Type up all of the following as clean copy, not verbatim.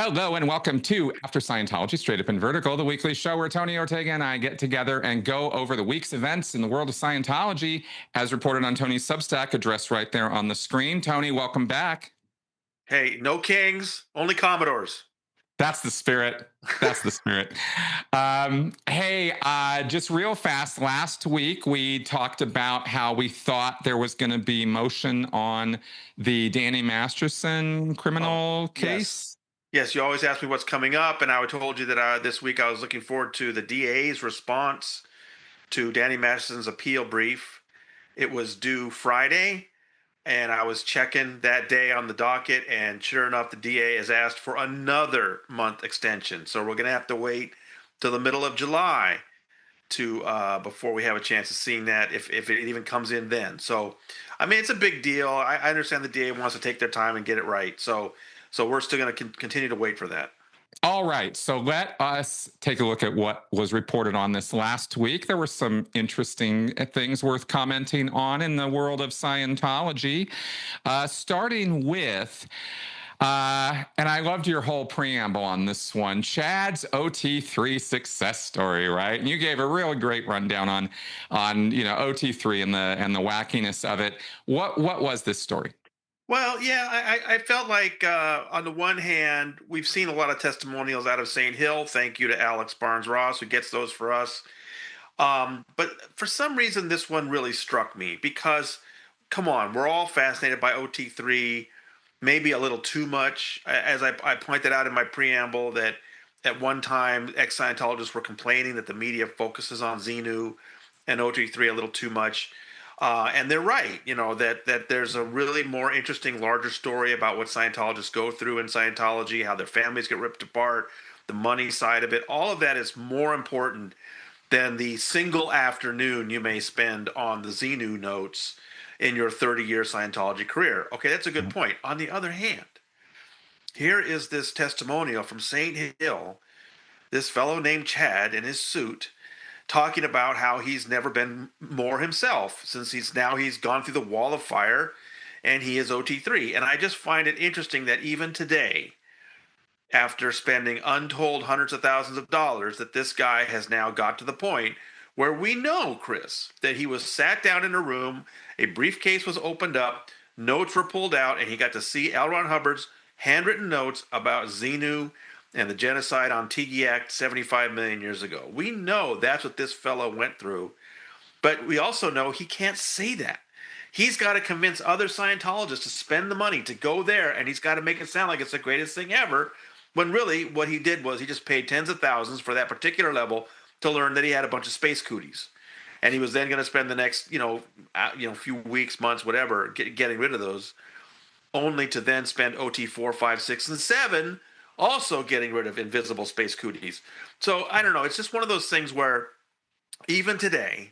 Hello and welcome to After Scientology, Straight Up and Vertical, the weekly show where Tony Ortega and I get together and go over the week's events in the world of Scientology, as reported on Tony's Substack, addressed right there on the screen. Tony, welcome back. Hey, no kings, only Commodores. That's the spirit. That's the spirit. Just real fast, last week we talked about how we thought there was going to be motion on the Danny Masterson criminal case. Yes, you always ask me what's coming up, and I told you that this week I was looking forward to the DA's response to Danny Masterson's appeal brief. It was due Friday, and I was checking that day on the docket, and sure enough, the DA has asked for another month extension. So we're going to have to wait till the middle of July to before we have a chance of seeing that, if it even comes in then. So, I mean, it's a big deal. I understand the DA wants to take their time and get it right. So we're still going to continue to wait for that. All right, so let us take a look at what was reported on this last week. There were some interesting things worth commenting on in the world of Scientology, starting with, and I loved your whole preamble on this one, Chad's OT3 success story, right? And you gave a really great rundown on OT3 and the wackiness of it. What was this story? Well, yeah, I felt like on the one hand, we've seen a lot of testimonials out of St. Hill. Thank you to Alex Barnes-Ross, who gets those for us. But for some reason, this one really struck me because, come on, we're all fascinated by OT3, maybe a little too much. As I pointed out in my preamble, that at one time, ex-Scientologists were complaining that the media focuses on Xenu and OT3 a little too much. And they're right, that there's a really more interesting, larger story about what Scientologists go through in Scientology, how their families get ripped apart, the money side of it. All of that is more important than the single afternoon you may spend on the Xenu notes in your 30-year Scientology career. Okay, that's a good point. On the other hand, here is this testimonial from St. Hill, this fellow named Chad in his suit, talking about how he's never been more himself since he's gone through the wall of fire and he is OT3. And I just find it interesting that even today, after spending untold hundreds of thousands of dollars, that this guy has now got to the point where we know, Chris, that he was sat down in a room, a briefcase was opened up, notes were pulled out, and he got to see Elron Hubbard's handwritten notes about Xenu and the genocide on Tigyak 75 million years ago. We know that's what this fellow went through, but we also know he can't say that. He's got to convince other Scientologists to spend the money to go there, and he's got to make it sound like it's the greatest thing ever, when really what he did was he just paid tens of thousands for that particular level to learn that he had a bunch of space cooties. And he was then going to spend the next, few weeks, months, whatever, getting rid of those, only to then spend OT 4, 5, 6, and 7 also getting rid of invisible space cooties. So I don't know. It's just one of those things where even today,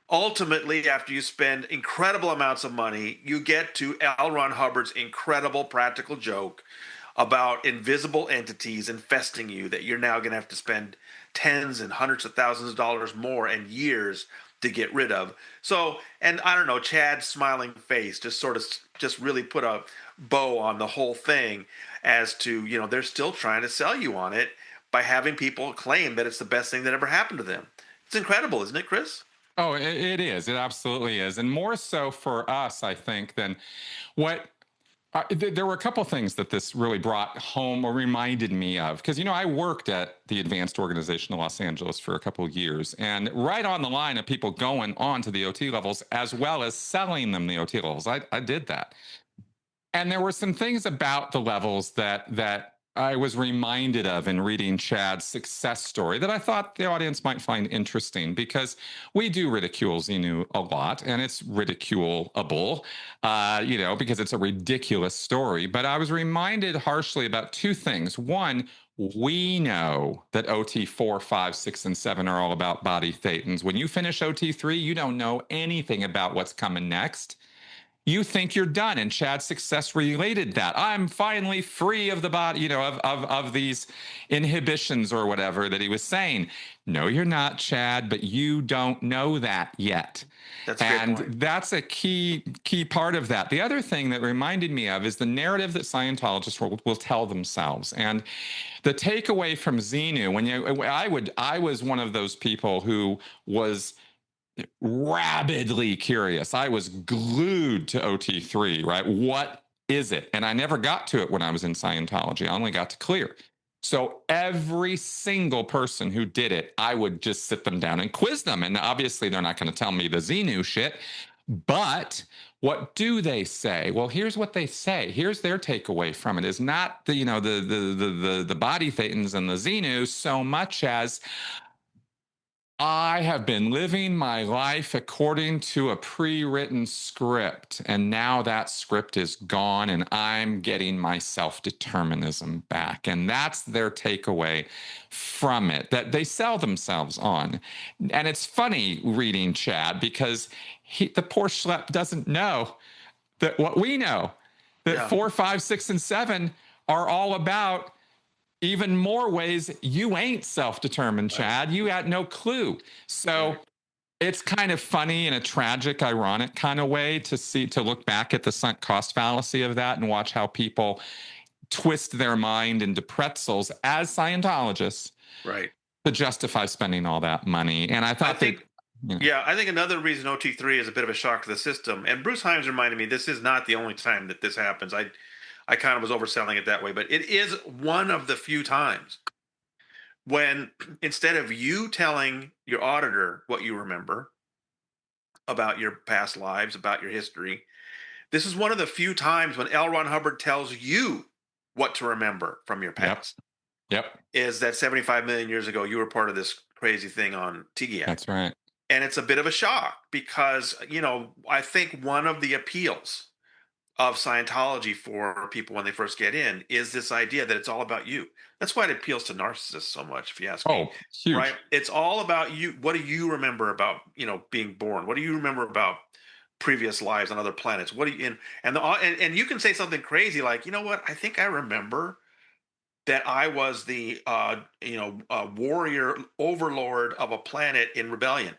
ultimately, after you spend incredible amounts of money, you get to Elron Hubbard's incredible practical joke about invisible entities infesting you that you're now going to have to spend tens and hundreds of thousands of dollars more and years to get rid of. So, and I don't know, Chad's smiling face just really put a bow on the whole thing, as to, they're still trying to sell you on it by having people claim that it's the best thing that ever happened to them. It's incredible, isn't it, Chris? Oh, it is. It absolutely is. And more so for us, I think, than what there were a couple things that this really brought home or reminded me of. Because, I worked at the Advanced Organization of Los Angeles for a couple of years, and right on the line of people going on to the OT levels as well as selling them the OT levels. I did that. And there were some things about the levels that I was reminded of in reading Chad's success story that I thought the audience might find interesting, because we do ridicule Xenu a lot, and it's ridiculable, because it's a ridiculous story. But I was reminded harshly about two things. One, we know that OT 4, 5, 6, and 7 are all about body thetans. When you finish OT 3, you don't know anything about what's coming next. you think you're done. And Chad's Success related that. I'm finally free of the body, of these inhibitions or whatever that he was saying. No, you're not, Chad, but you don't know that yet. That's a great And point. that's a key part of that. The other thing that reminded me of is the narrative that Scientologists will tell themselves. And the takeaway from Xenu, I was one of those people who was rabidly curious. I was glued to OT3, right? What is it? And I never got to it when I was in Scientology. I only got to clear. So every single person who did it, I would just sit them down and quiz them. And obviously, they're not going to tell me the Xenu shit. But what do they say? Well, here's what they say. Here's their takeaway from it: is not the body thetans and the Xenu so much as I have been living my life according to a pre-written script, and now that script is gone, and I'm getting my self-determinism back. And that's their takeaway from it, that they sell themselves on. And it's funny reading Chad, because the poor schlep doesn't know that what we know, that 4, 5, 6, and 7 are all about even more ways you ain't self-determined, Chad. You had no clue. So it's kind of funny in a tragic, ironic kind of way to look back at the sunk cost fallacy of that and watch how people twist their mind into pretzels as Scientologists, Right. to justify spending all that money. And I think another reason OT3 is a bit of a shock to the system, and Bruce Himes reminded me this is not the only time that this happens. I kind of was overselling it that way, but it is one of the few times when, instead of you telling your auditor what you remember about your past lives, about your history, this is one of the few times when Elron Hubard tells you what to remember from your past. Yep. Is that 75 million years ago you were part of this crazy thing on Tigiak? That's right. And it's a bit of a shock because, I think one of the appeals of Scientology for people when they first get in is this idea that it's all about you. That's why it appeals to narcissists so much, if you ask me. Huge. Right? It's all about you. What do you remember about, being born? What do you remember about previous lives on other planets? What do you and you can say something crazy like, you know what? I think I remember that I was the warrior overlord of a planet in rebellion.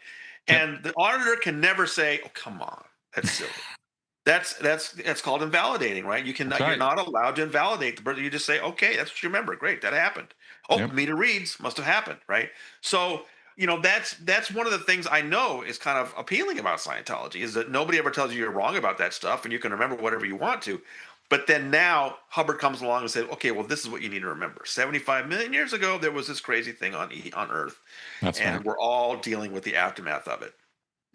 And the auditor can never say, "Oh, come on, that's silly." That's called invalidating, right? You're not allowed to invalidate the person. You just say, okay, that's what you remember. Great, that happened. Oh, meter reads, must have happened, right? So that's one of the things I know is kind of appealing about Scientology, is that nobody ever tells you you're wrong about that stuff, and you can remember whatever you want to. But then now Hubbard comes along and says, okay, well, this is what you need to remember. 75 million years ago, there was this crazy thing on Earth, and we're all dealing with the aftermath of it.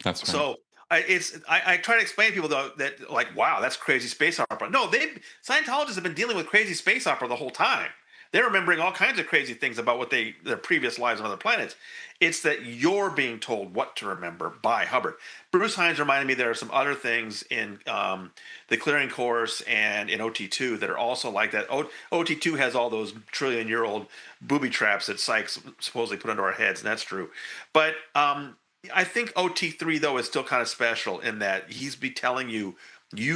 That's right. So I try to explain to people though that, like, wow, that's crazy space opera. No, Scientologists have been dealing with crazy space opera the whole time. They're remembering all kinds of crazy things about their previous lives on other planets. It's that you're being told what to remember by Hubbard. Bruce Himes reminded me there are some other things in the Clearing Course and in OT2 that are also like that. OT2 has all those trillion-year-old booby traps that psychs supposedly put into our heads, and that's true. But I think OT3 though is still kind of special in that he's be telling you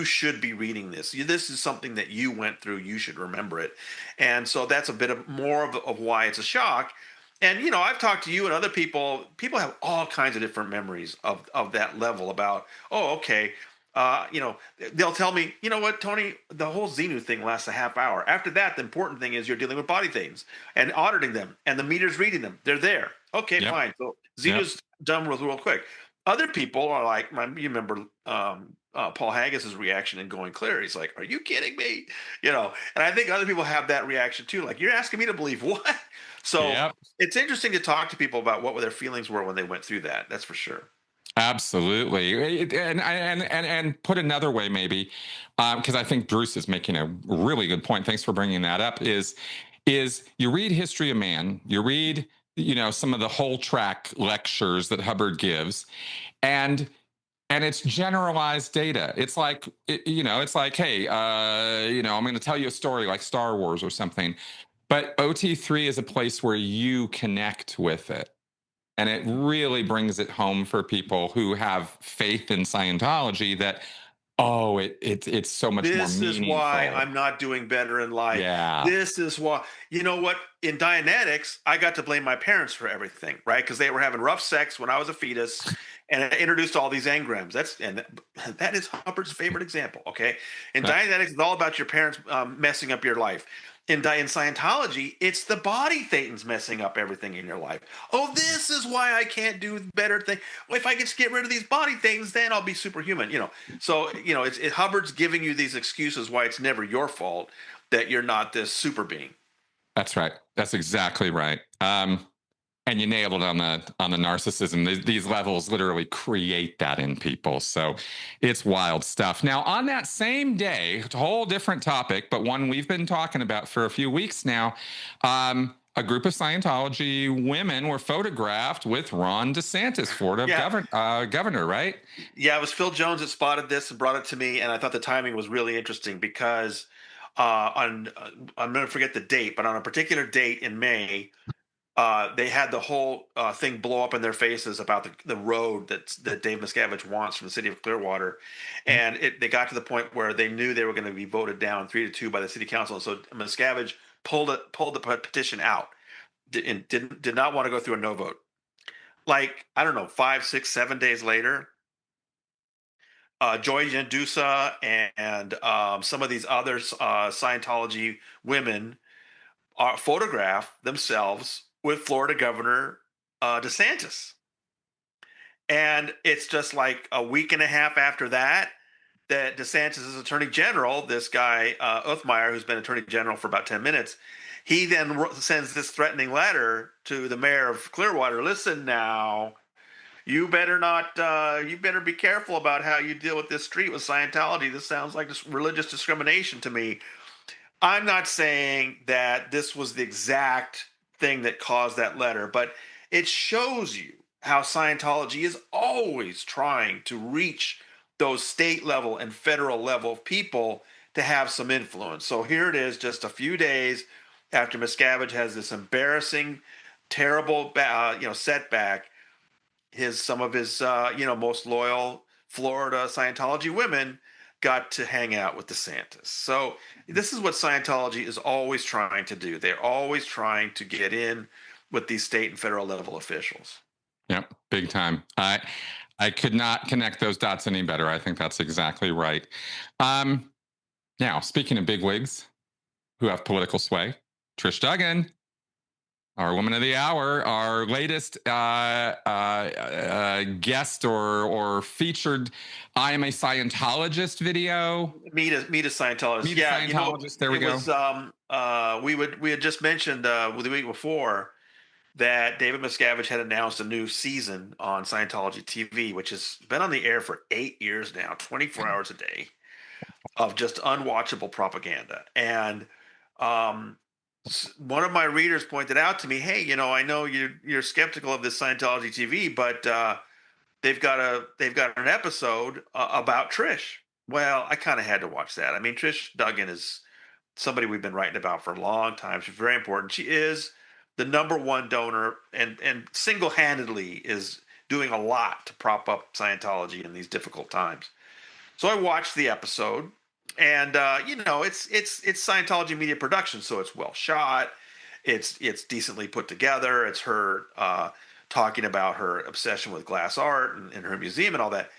should be reading this. This is something that you went through. You should remember it, and so that's a bit of more of why it's a shock. And I've talked to you and other people. People have all kinds of different memories of that level about. Oh, okay. They'll tell me, you know what, Tony, the whole Xenu thing lasts a half hour. After that, the important thing is you're dealing with body things and auditing them, and the meter's reading them. They're there. Okay, fine. So Xenu's done real quick. Other people are like, you remember Paul Haggis's reaction in Going Clear. He's like, "Are you kidding me?" And I think other people have that reaction too. Like, you're asking me to believe what? So it's interesting to talk to people about what their feelings were when they went through that. That's for sure. Absolutely. And put another way, maybe, because I think Bruce is making a really good point. Thanks for bringing that up. Is you read History of Man, you read, some of the whole track lectures that Hubbard gives, and it's generalized data. It's like, it's like, hey, I'm going to tell you a story like Star Wars or something. But OT3 is a place where you connect with it. And it really brings it home for people who have faith in Scientology that Oh, it's so much more This is why meaningful. I'm not doing better in life. Yeah. This is why, you know what? In Dianetics, I got to blame my parents for everything, right? Because they were having rough sex when I was a fetus, and I introduced all these engrams. That is Hubbard's favorite example. Okay, in Yeah, Dianetics, it's all about your parents messing up your life. In Scientology, it's the body Thetans messing up everything in your life. Oh, this is why I can't do better things. Well, if I just get rid of these body Thetans, then I'll be superhuman. So Hubbard's giving you these excuses why it's never your fault that you're not this super being. that's right. That's exactly right. And you nailed it on the narcissism. These levels literally create that in people. So it's wild stuff. Now, on that same day, a whole different topic, but one we've been talking about for a few weeks now. A group of Scientology women were photographed with Ron DeSantis, Florida Yeah, governor, right? yeah. It was Phil Jones that spotted this and brought it to me, and I thought the timing was really interesting because I'm going to forget the date, but on a particular date in May, they had the whole thing blow up in their faces about the road that Dave Miscavige wants from the city of Clearwater, and they got to the point where they knew they were going to be voted down 3-2 by the city council, and so Miscavige pulled the petition out, and did not want to go through a no vote. Like, I don't know, 5, 6, 7 days later, Joy Jandusa and some of these other Scientology women photograph themselves with Florida Governor DeSantis. And it's just like a week and a half after that, that DeSantis' attorney general, this guy, Othmeyer, who's been attorney general for about 10 minutes, he then sends this threatening letter to the mayor of Clearwater. Listen now, you better not, you better be careful about how you deal with this street with Scientology. This sounds like religious discrimination to me. I'm not saying that this was the exact thing that caused that letter, but it shows you how Scientology is always trying to reach those state level and federal level people to have some influence. So here it is, just a few days after Miscavige has this embarrassing, terrible, setback. Some of his most loyal Florida Scientology women got to hang out with DeSantis. So this is what Scientology is always trying to do. They're always trying to get in with these state and federal level officials. Yep, big time. I could not connect those dots any better. I think that's exactly right. Now, speaking of bigwigs who have political sway, Trish Dugen, our woman of the hour, our latest guest or featured "I am a Scientologist" video. Meet a Scientologist. Meet a Yeah, Scientologist. There we it go. was we had just mentioned the week before that David Miscavige had announced a new season on Scientology TV, which has been on the air for 8 years now, 24 hours a day of just unwatchable propaganda. And one of my readers pointed out to me, "Hey, I know you're skeptical of this Scientology TV, but they've got an episode about Trish." Well, I kind of had to watch that. I mean, Trish Dugan is somebody we've been writing about for a long time. She's very important. She is the number one donor and single handedly is doing a lot to prop up Scientology in these difficult times. So I watched the episode, and it's Scientology media production, so it's well shot. It's decently put together. It's her talking about her obsession with glass art and her museum and all that.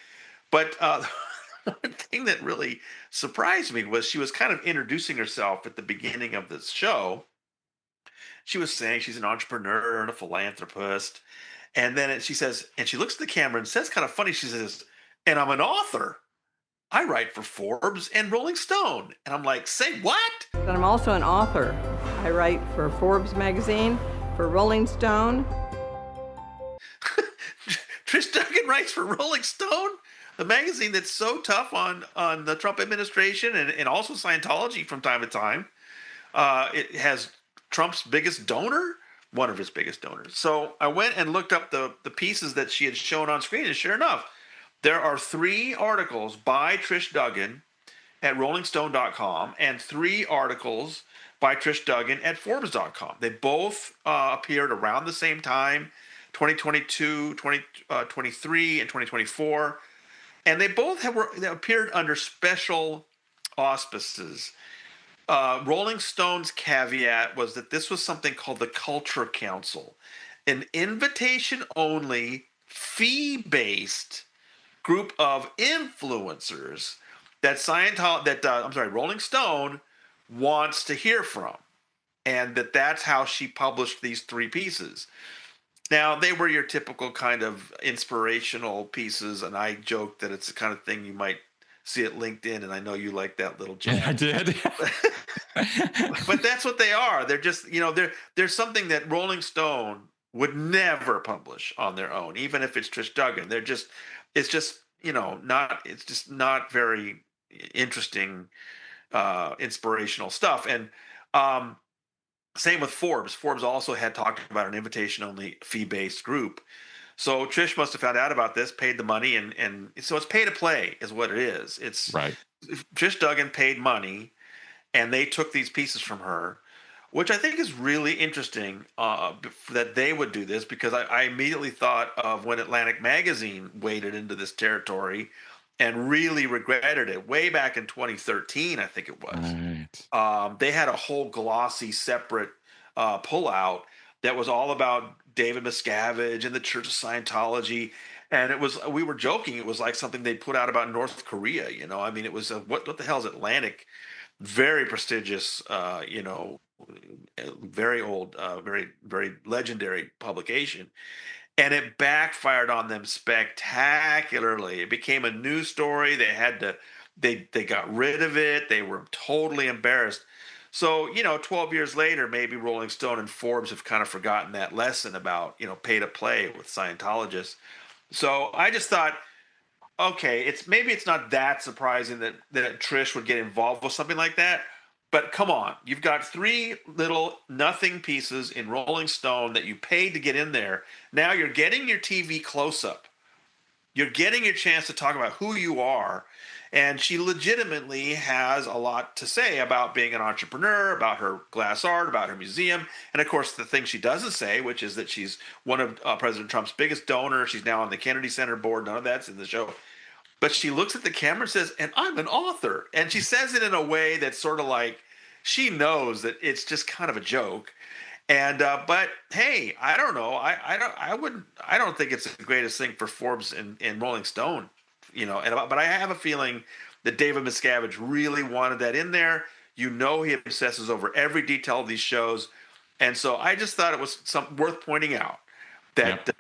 But one thing that really surprised me was she was kind of introducing herself at the beginning of this show. She was saying she's an entrepreneur and a philanthropist. And then she says, and she looks at the camera and says, kind of funny, she says, "And I'm an author. I write for Forbes and Rolling Stone." And I'm like, "Say what?" But I'm also an author. I write for Forbes magazine, for Rolling Stone. Trish Dugan writes for Rolling Stone, the magazine that's so tough on the Trump administration and also Scientology from time to time. It has Trump's biggest donor, one of his biggest donors. So I went and looked up the pieces that she had shown on screen, and sure enough, there are 3 articles by Trish Dugan at rollingstone.com and 3 articles by Trish Dugan at Forbes.com. They both appeared around the same time, 2022, 2023, and 2024. and they both they appeared under special auspices. Rolling Stone's caveat was that this was something called the Culture Council, an invitation-only, fee-based group of influencers that Rolling Stone wants to hear from, and that's how she published these 3 pieces. Now, they were your typical kind of inspirational pieces, and I joked that it's the kind of thing you might see at LinkedIn, and I know you like that little I jab. did. But that's what they are. They're just, there's something that Rolling Stone would never publish on their own, even if it's Trish Dugan. It's just, it's just not very interesting, inspirational stuff. And same with Forbes. Forbes also had talked about an invitation-only, fee-based group. So Trish must have found out about this, paid the money, and so it's pay to play is what it is. It's Right. Trish Dugan paid money, and they took these pieces from her, which I think is really interesting, that they would do this, because I immediately thought of when Atlantic Magazine waded into this territory and really regretted it way back in 2013, I think it was. Right. They had a whole glossy separate pullout that was all about David Miscavige and the Church of Scientology. And we were joking, it was like something they put out about North Korea. I mean, it was what the hell is Atlantic? Very prestigious, very old, very, very legendary publication. And it backfired on them spectacularly. It became a news story. They got rid of it. They were totally embarrassed. So, 12 years later, maybe Rolling Stone and Forbes have kind of forgotten that lesson about, pay to play with Scientologists. So I just thought, okay, it's not that surprising that Trish would get involved with something like that. But come on, you've got 3 little nothing pieces in Rolling Stone that you paid to get in there. Now you're getting your TV close up. You're getting your chance to talk about who you are. And she legitimately has a lot to say about being an entrepreneur, about her glass art, about her museum. And of course, the thing she doesn't say, which is that she's one of President Trump's biggest donors. She's now on the Kennedy Center board. None of that's in the show. But she looks at the camera and says, and I'm an author. And she says it in a way that's sort of like she knows that it's just kind of a joke. And but hey, I don't know. I don't think it's the greatest thing for Forbes and Rolling Stone, but I have a feeling that David Miscavige really wanted that in there. He obsesses over every detail of these shows. And so I just thought it was worth pointing out that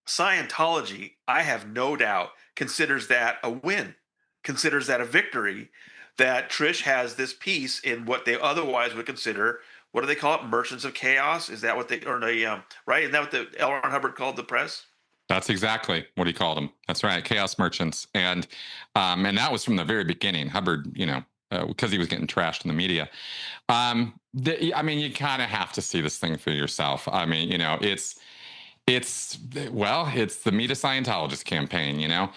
Scientology, I have no doubt, considers that a win, considers that a victory, that Trish has this piece in what they otherwise would consider, what do they call it? Merchants of chaos? Is that what right? Isn't that what the Elron Hubard called the press? That's exactly what he called them. That's right, chaos merchants, and that was from the very beginning. Hubbard, because he was getting trashed in the media. You kind of have to see this thing for yourself. I mean, it's the Meet a Scientologist campaign.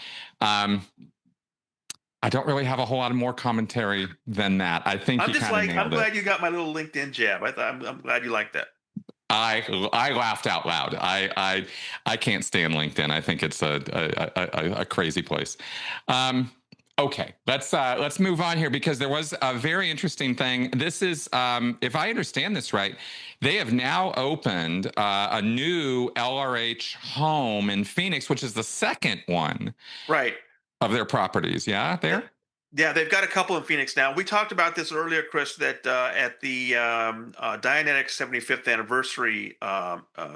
I don't really have a whole lot of more commentary than that. I think I'm nailed it. Glad you got my little LinkedIn jab. I'm glad you like that. I laughed out loud. I can't stand LinkedIn. I think it's a crazy place. Okay, let's move on here, because there was a very interesting thing. This is, if I understand this right, they have now opened a new LRH home in Phoenix, which is the second one, right, of their properties. Yeah, there. Yeah, they've got a couple in Phoenix now. We talked about this earlier, Chris, that at the Dianetics 75th anniversary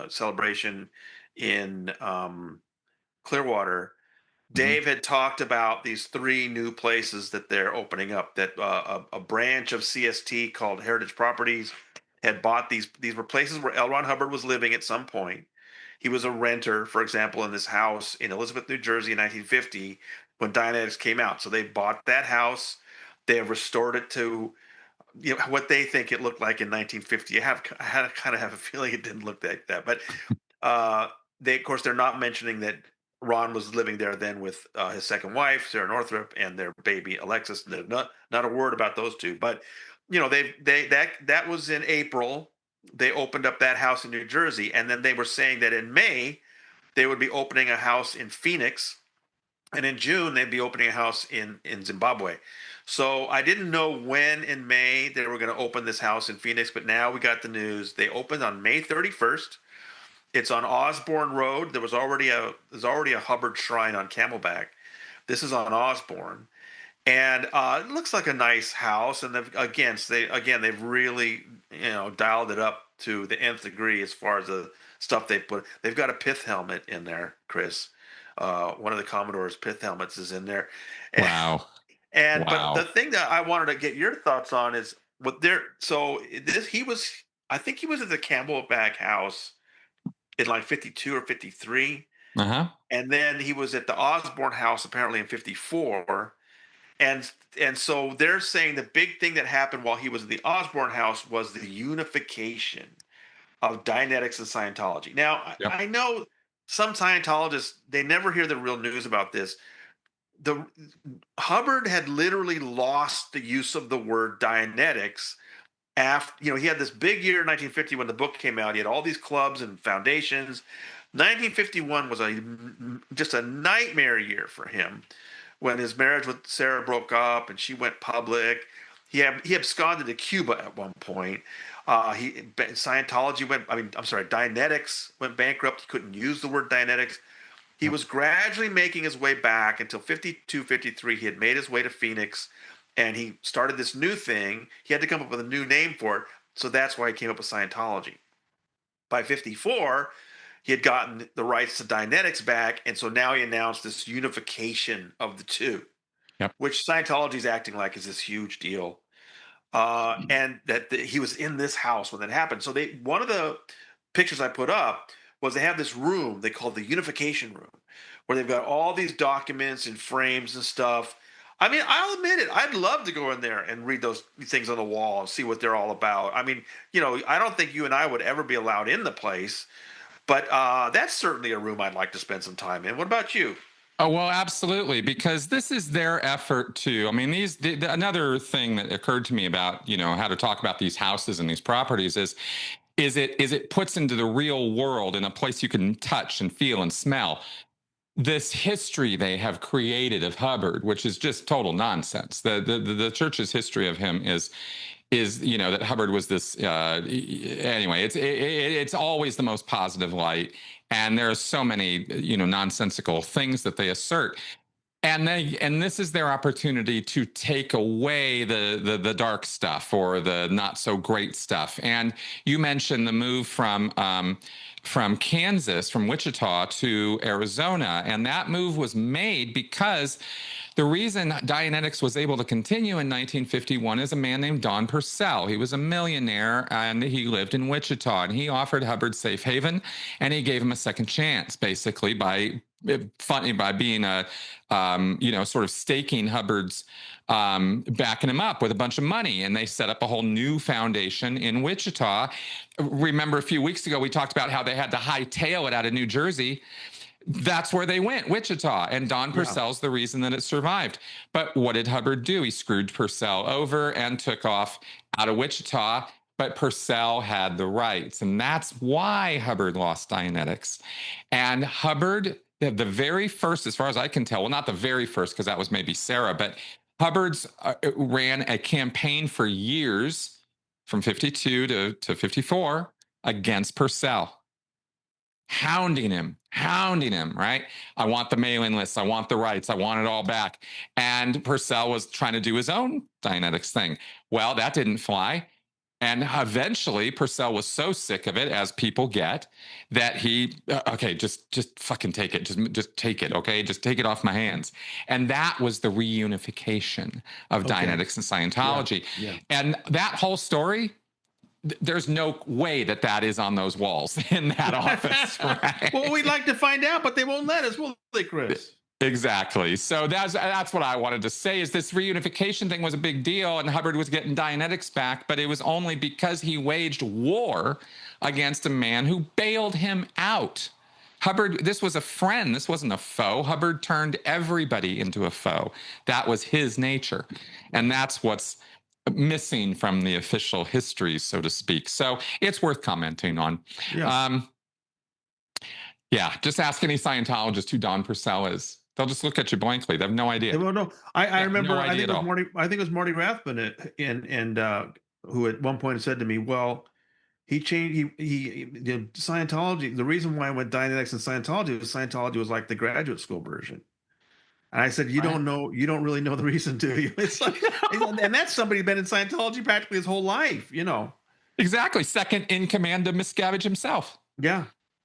celebration in Clearwater, Dave had talked about these 3 new places that they're opening up, that a branch of CST called Heritage Properties had bought these were places where Elron Hubard was living at some point. He was a renter, for example, in this house in Elizabeth, New Jersey in 1950 when Dianetics came out. So they bought that house. They have restored it to what they think it looked like in 1950. I kind of have a feeling it didn't look like that. But they're not mentioning that Ron was living there then with his second wife, Sarah Northrup, and their baby Alexis. Not a word about those 2. But that was in April. They opened up that house in New Jersey, and then they were saying that in May they would be opening a house in Phoenix, And in June, they'd be opening a house in Zimbabwe. So I didn't know when in May they were going to open this house in Phoenix, but now we got the news. They opened on May 31st. It's on Osborne Road. There's already a Hubbard shrine on Camelback. This is on Osborne, and it looks like a nice house. And they've really dialed it up to the nth degree as far as the stuff they put. They've got a pith helmet in there, Chris. One of the Commodore's pith helmets is in there. Wow. But the Wow. thing that I wanted to get your thoughts on is what there. So this he was. I think he was at the Camelback house in like 52 or 53. Uh-huh. And then he was at the Osborne house apparently in 54. And so they're saying the big thing that happened while he was in the Osborne house was the unification of Dianetics and Scientology. Now, Yep. I know some Scientologists, they never hear the real news about this. The Hubbard had literally lost the use of the word Dianetics after, he had this big year in 1950 when the book came out. He had all these clubs and foundations. 1951 was just a nightmare year for him when his marriage with Sarah broke up and she went public. He absconded to Cuba at one point. Dianetics went bankrupt. He couldn't use the word Dianetics. He was gradually making his way back until 52, 53. He had made his way to Phoenix and he started this new thing. He had to come up with a new name for it. So that's why he came up with Scientology. By 54, he had gotten the rights to Dianetics back. And so now he announced this unification of the two, Yep. which Scientology is acting like is this huge deal. And that he was in this house when that happened. So one of the pictures I put up was they have this room they call the unification room, where they've got all these documents and frames and stuff. I mean, I'll admit it. I'd love to go in there and read those things on the wall and see what they're all about. I mean, I don't think you and I would ever be allowed in the place, but that's certainly a room I'd like to spend some time in. What about you? Oh, well, absolutely, because this is their effort to, I mean, another thing that occurred to me about, how to talk about these houses and these properties is it puts into the real world in a place you can touch and feel and smell this history they have created of Hubbard, which is just total nonsense. The church's history of him is that Hubbard was this anyway. It's always the most positive light, and there are so many nonsensical things that they assert. And this is their opportunity to take away the dark stuff or the not so great stuff. And you mentioned the move from Kansas, from Wichita to Arizona, and that move was made because the reason Dianetics was able to continue in 1951 is a man named Don Purcell. He was a millionaire and he lived in Wichita, and he offered Hubbard safe haven, and he gave him a second chance, basically by being sort of staking Hubbard's, backing him up with a bunch of money. And they set up a whole new foundation in Wichita. Remember a few weeks ago, we talked about how they had to hightail it out of New Jersey. That's where they went, Wichita. And Don Purcell's the reason that it survived. But what did Hubbard do? He screwed Purcell over and took off out of Wichita. But Purcell had the rights. And that's why Hubbard lost Dianetics. And Hubbard, the very first, as far as I can tell, well, not the very first, because that was maybe Sarah, but Hubbard's ran a campaign for years from 52 to 54 against Purcell. Hounding him, right? I want the mailing lists. I want the rights. I want it all back. And Purcell was trying to do his own Dianetics thing. Well, that didn't fly. And eventually Purcell was so sick of it, as people get, that he, okay, just fucking take it. Just take it, okay? Just take it off my hands. And that was the reunification of Dianetics and Scientology. Yeah. And that whole story, there's no way that is on those walls in that office, right? Well, we'd like to find out, but they won't let us, will they, Chris? Exactly. So that's what I wanted to say, is this reunification thing was a big deal, and Hubbard was getting Dianetics back, but it was only because he waged war against a man who bailed him out. Hubbard, this was a friend. This wasn't a foe. Hubbard turned everybody into a foe. That was his nature. And that's what's missing from the official history, so to speak. So it's worth commenting on. Yeah. Just ask any Scientologist who Don Purcell is. They'll just look at you blankly. They have no idea. Well, no, I remember. No I idea think at it was all. Marty. I think it was Marty Rathman, who at one point said to me, "Well, he changed. He Scientology. The reason why I went Dianetics and Scientology was like the graduate school version." And I said, "You Right? don't know. You don't really know the reason, do you?" It's like, and that's somebody who's been in Scientology practically his whole life. Exactly. Second in command of Miscavige himself, Yeah.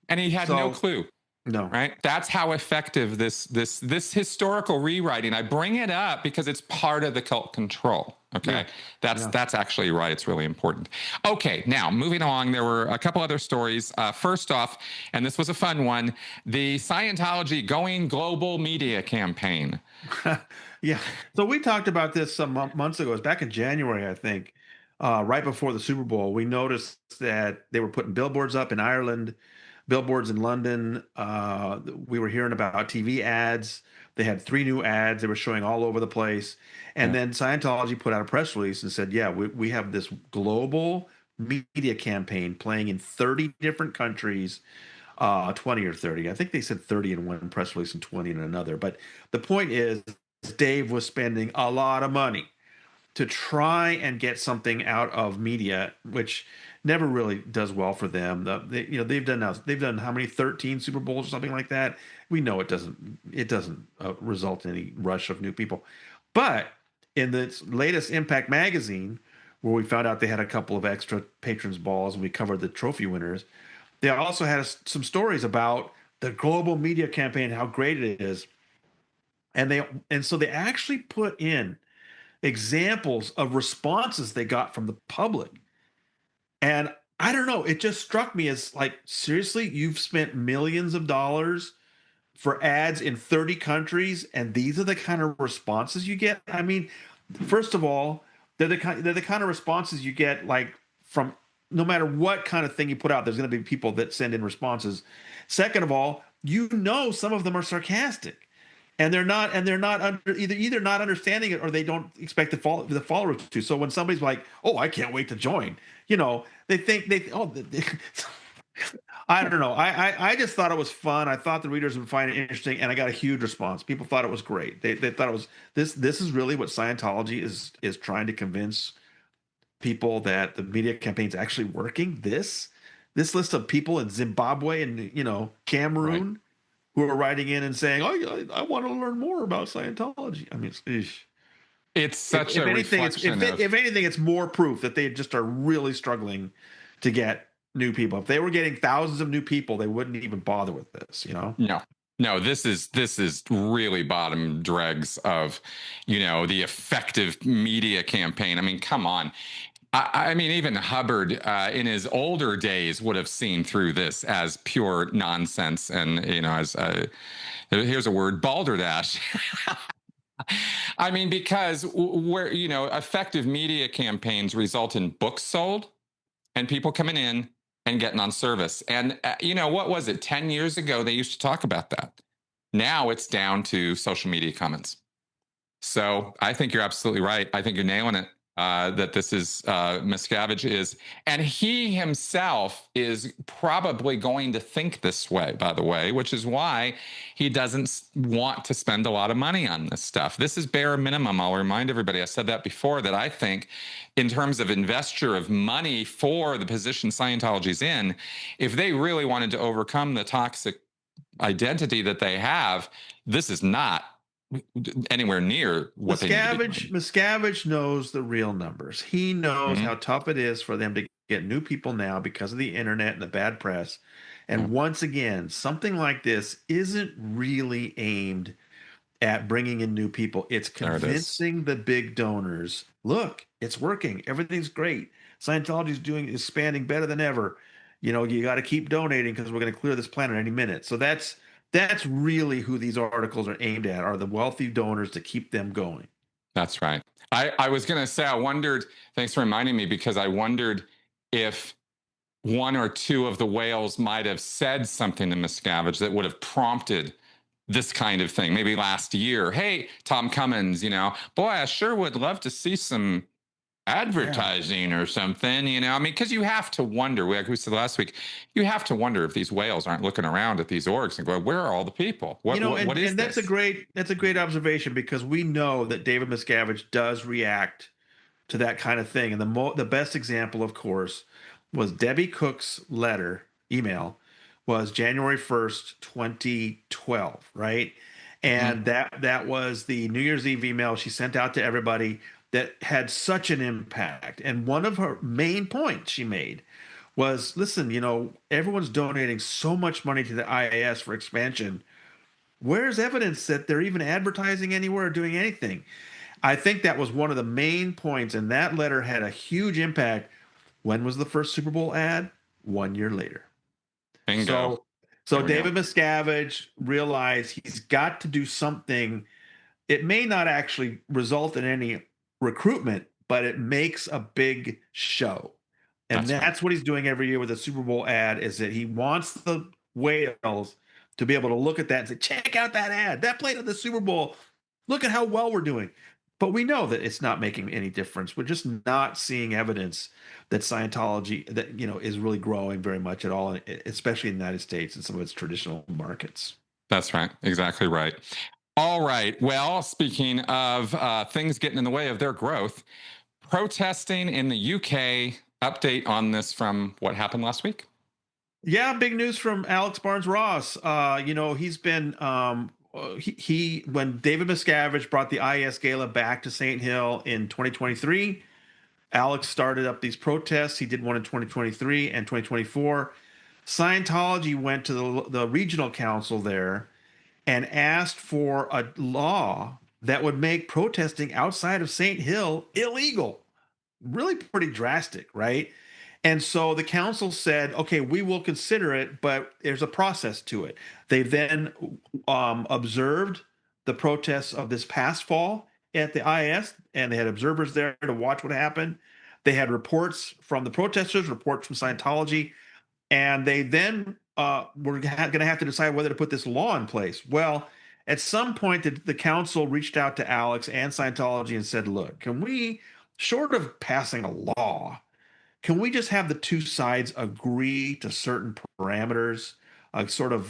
and he had no So clue. no. Right? That's how effective this historical rewriting. I bring it up because it's part of the cult control. Okay, Yeah. that's actually right. It's really important. Okay, now moving along, there were a couple other stories. First off, and this was a fun one: the Scientology Going Global media campaign. Yeah. So we talked about this some months ago. It was back in January, I think, right before the Super Bowl. We noticed that they were putting billboards up in Ireland, billboards in London. We were hearing about TV ads. They had 3 new ads. They were showing all over the place. And Yeah. then Scientology put out a press release and said, yeah, we have this global media campaign playing in 30 different countries, 20 or 30. I think they said 30 in one press release and 20 in another. But the point is, Dave was spending a lot of money to try and get something out of media, which never really does well for them. They've done how many 13 Super Bowls or something like that. We know it doesn't result in any rush of new people. But in the latest Impact magazine, where we found out they had a couple of extra patrons balls and we covered the trophy winners, they also had some stories about the global media campaign, how great it is. So they actually put in examples of responses they got from the public. And I don't know, it just struck me as like, seriously, you've spent millions of dollars for ads in 30 countries, and these are the kind of responses you get? I mean, first of all, they're the kind of responses you get, like, from no matter what kind of thing you put out, there's going to be people that send in responses. Second of all, some of them are sarcastic, and they're not either not understanding it, or they don't expect the followers to. So when somebody's like, "Oh, I can't wait to join," they think I don't know. I just thought it was fun. I thought the readers would find it interesting, and I got a huge response. People thought it was great. They thought it was this is really what Scientology is trying to convince people, that the media campaign's actually working. This list of people in Zimbabwe and Cameroon, Right. who are writing in and saying, "Oh, I want to learn more about Scientology." I mean, It's such if a anything, reflection of. if anything, it's more proof that they just are really struggling to get new people. If they were getting thousands of new people, they wouldn't even bother with this. No, this is really bottom dregs of, the effective media campaign. I mean, come on. I mean, even Hubbard in his older days would have seen through this as pure nonsense, and as here's a word, balderdash. I mean, because where effective media campaigns result in books sold and people coming in and getting on service. And what was it? 10 years ago, they used to talk about that. Now it's down to social media comments. So I think you're absolutely right. I think you're nailing it. That this is Miscavige is, and he himself is probably going to think this way, by the way, which is why he doesn't want to spend a lot of money on this stuff. This is bare minimum. I'll remind everybody, I said that before, that I think in terms of investure of money for the position Scientology's in, if they really wanted to overcome the toxic identity that they have, this is not anywhere near what they need to be doing. Miscavige knows the real numbers. He knows how tough it is for them to get new people now because of the internet and the bad press. And once again, something like this isn't really aimed at bringing in new people. It's convincing the big donors, look, it's working. Everything's great. Scientology is expanding better than ever. You got to keep donating because we're going to clear this planet any minute. So that's really who these articles are aimed at, are the wealthy donors, to keep them going. That's right. I was going to say, I wondered, thanks for reminding me, because I wondered if one or two of the whales might have said something to Miscavige that would have prompted this kind of thing. Maybe last year, hey, Tom Cummins, boy, I sure would love to see some advertising or something, you know. I mean, because you have to wonder, like we said last week, you have to wonder if these whales aren't looking around at these orgs and going, where are all the people? What is And that's this? a great observation, because we know that David Miscavige does react to that kind of thing. And the best example, of course, was Debbie Cook's email was January 1st, 2012, right? Mhm. And that was the New Year's Eve email she sent out to everybody that had such an impact. And one of her main points she made was, listen, everyone's donating so much money to the IAS for expansion. Where's evidence that they're even advertising anywhere or doing anything? I think that was one of the main points, and that letter had a huge impact. When was the first Super Bowl ad? 1 year later. Bingo. So, so There we go. David Miscavige realized he's got to do something. It may not actually result in any recruitment, but it makes a big show. And That's right. that's what he's doing every year with a Super Bowl ad, is that he wants the whales to be able to look at that and say, check out that ad. That played at the Super Bowl. Look at how well we're doing. But we know that it's not making any difference. We're just not seeing evidence that Scientology is really growing very much at all, especially in the United States and some of its traditional markets. That's right. Exactly right. All right. Well, speaking of things getting in the way of their growth, protesting in the UK. Update on this from what happened last week. Yeah, big news from Alex Barnes Ross. He's been he when David Miscavige brought the IS Gala back to St. Hill in 2023, Alex started up these protests. He did one in 2023 and 2024. Scientology went to the regional council there and asked for a law that would make protesting outside of St. Hill illegal. Really pretty drastic, right? And so the council said, okay, we will consider it, but there's a process to it. They then observed the protests of this past fall at the IS, and they had observers there to watch what happened. They had reports from the protesters, reports from Scientology, and they then were going to have to decide whether to put this law in place. Well, at some point, the council reached out to Alex and Scientology and said, look, can we, short of passing a law, can we just have the two sides agree to certain parameters, a sort of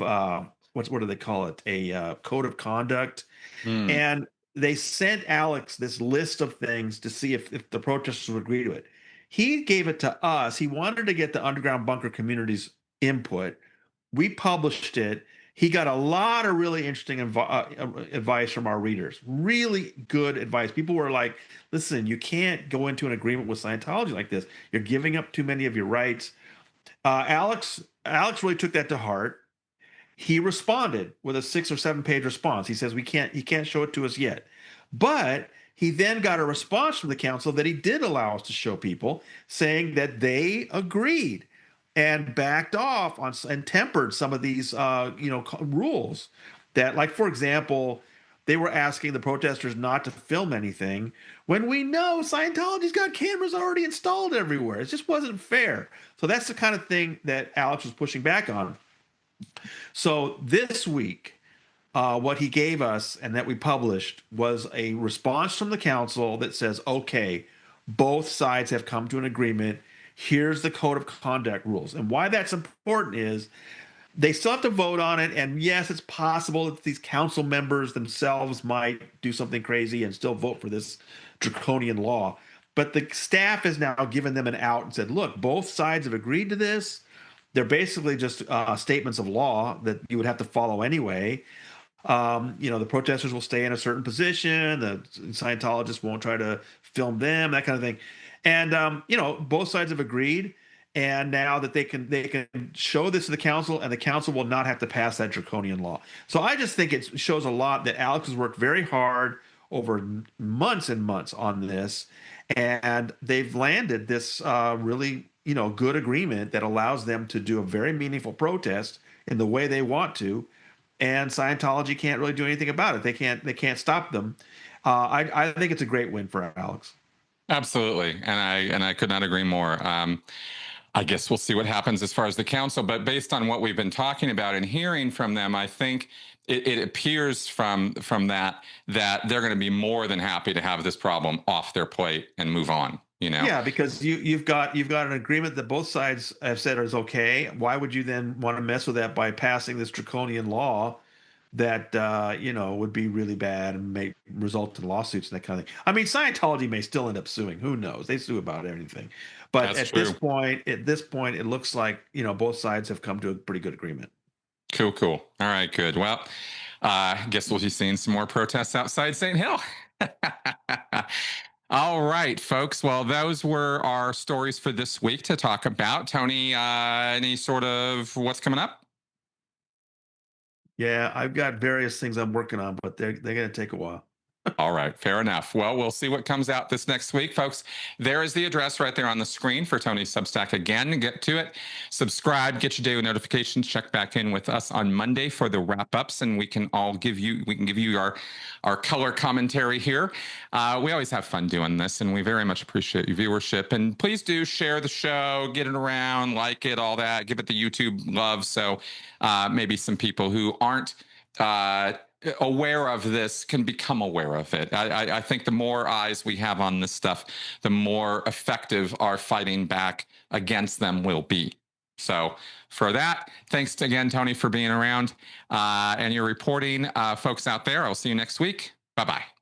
what do they call it, a code of conduct? Mm. And they sent Alex this list of things to see if the protesters would agree to it. He gave it to us. He wanted to get the underground bunker community's input. We published it. He got a lot of really interesting advice from our readers. Really good advice. People were like, listen, you can't go into an agreement with Scientology like this. You're giving up too many of your rights. Alex really took that to heart. He responded with a 6 or 7 page response. He says, he can't show it to us yet. But he then got a response from the council that he did allow us to show people, saying that they agreed and backed off on and tempered some of these rules. That, like, for example, they were asking the protesters not to film anything when we know Scientology's got cameras already installed everywhere. It just wasn't fair. So that's the kind of thing that Alex was pushing back on. So this week, what he gave us and that we published was a response from the council that says, okay, both sides have come to an agreement. Here's the code of conduct rules. And why that's important is they still have to vote on it. And yes, it's possible that these council members themselves might do something crazy and still vote for this draconian law. But the staff has now given them an out and said, look, both sides have agreed to this. They're basically just statements of law that you would have to follow anyway. The protesters will stay in a certain position. The Scientologists won't try to film them, that kind of thing. And both sides have agreed. And now that they can show this to the council, and the council will not have to pass that draconian law. So I just think it shows a lot that Alex has worked very hard over months and months on this, and they've landed this really good agreement that allows them to do a very meaningful protest in the way they want to, and Scientology can't really do anything about it. They can't stop them. I think it's a great win for Alex. Absolutely, and I could not agree more. I guess we'll see what happens as far as the council, but based on what we've been talking about and hearing from them, I think it appears from that they're going to be more than happy to have this problem off their plate and move on. Yeah, because you've got an agreement that both sides have said is okay. Why would you then want to mess with that by passing this draconian law that would be really bad and may result in lawsuits and that kind of thing? I mean, Scientology may still end up suing. Who knows? They sue about everything. But That's at true. this point, it looks like both sides have come to a pretty good agreement. Cool. All right, good. Well, I guess we'll be seeing some more protests outside St. Hill. All right, folks. Well, those were our stories for this week to talk about. Tony, any sort of what's coming up? Yeah, I've got various things I'm working on, but they're going to take a while. All right, fair enough. Well, we'll see what comes out this next week, folks. There is the address right there on the screen for Tony's Substack. Again, get to it, subscribe, get your daily notifications, check back in with us on Monday for the wrap-ups, and we can give you our color commentary here. We always have fun doing this, and we very much appreciate your viewership. And please do share the show, get it around, like it, all that, give it the YouTube love. So maybe some people who aren't aware of this can become aware of it. I think the more eyes we have on this stuff, the more effective our fighting back against them will be. So for that, thanks again, Tony, for being around and your reporting. Folks out there, I'll see you next week. Bye-bye.